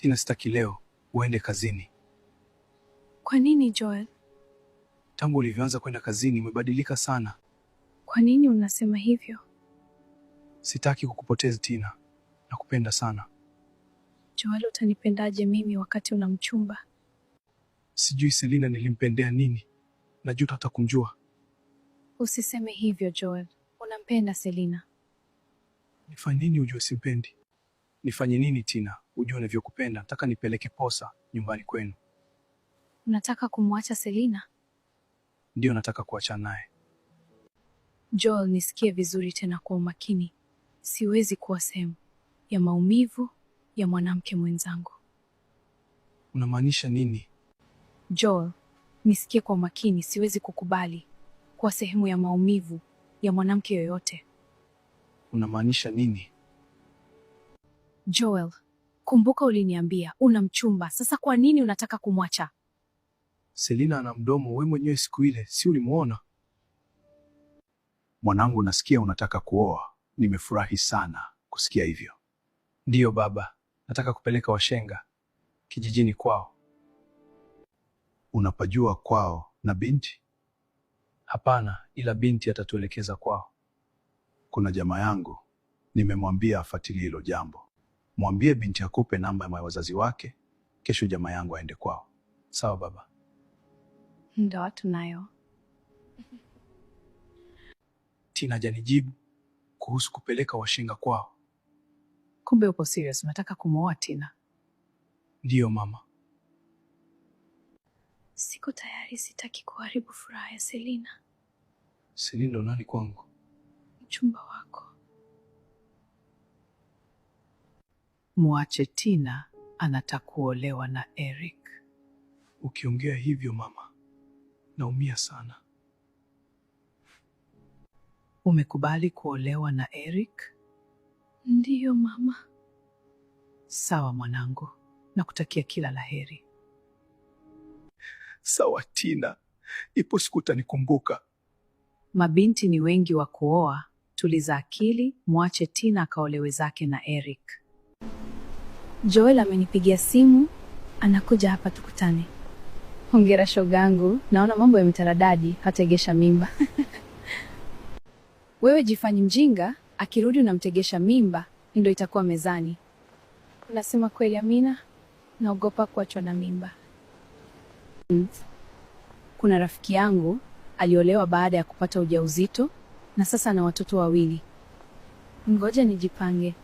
Tina, sitaki leo uende kazini. Kwa nini Joel? Tangu ulivyoanza kwenda kazini umebadilika sana. Kwa nini unasema hivyo? Sitaki kukupoteza Tina. Nakupenda sana. Joel, utanipendaje mimi wakati una mchumba? Sijui Selina nilimpendea nini. Najuta hata kumjua. Usiseme hivyo Joel. Unampenda Selina. Nifanye nini ujue simpendi? Nifanye nini Tina ujue ninavyokupenda? Nataka nipeleke posa nyumbani kwenu. Unataka kumwacha Selina? Ndio, nataka kuachana naye. Joel, nisikie vizuri tena kwa umakini. Siwezi kuwa sehemu ya maumivu ya mwanamke mwenzangu. Unamaanisha nini? Joel, nisikie kwa umakini. Siwezi kukubali kuwa sehemu ya maumivu ya mwanamke yoyote. Unamaanisha nini? Joel, kumbuka uliniambia una mchumba. Sasa kwa nini unataka kumwacha? Selina ana mdomo, wewe mwenyewe siku ile si ulimuona? Mwanangu, nasikia unataka kuoa. Nimefurahi sana kusikia hivyo. Ndiyo baba, nataka kupeleka washenga kijijini kwao. Unapajua kwao na binti? Hapana, ila binti atatuelekeza kwao. Kuna jamaa yangu nimemwambia afuatilie hilo jambo. Mwambie binti akupe namba ya wazazi wake, kesho jamaa yangu aende kwao. Sawa baba? Ndio tunayo. Tina hajanijibu kuhusu kupeleka washenga kwao. Kumbe upo serious, unataka kumwoa Tina? Ndiyo mama. Siko tayari, sitaki kuharibu furaha ya Selina. Selina ndo nani kwangu? Mchumba wako. Mwache Tina, anataka kuolewa na Eric. Ukiongea hivyo mama, naumia sana. Umekubali kuolewa na Eric? Ndiyo mama. Sawa mwanangu, nakutakia kila laheri. Sawa Tina, ipo siku utanikumbuka. Mabinti ni wengi wa kuoa, tuliza akili, mwache Tina akaolewe zake na Eric. Joel amenipigia simu, anakuja hapa tukutane. Hongera shogangu, naona mambo yametaradadi, hategesha mimba. Wewe jifanyi mjinga, akirudi unamtegesha mimba, ndio itakuwa mezani. Unasema kweli Amina? Naogopa kuachwa na mimba. Kuna rafiki yangu aliolewa baada ya kupata ujauzito na sasa ana watoto 2. Ngoja nijipange.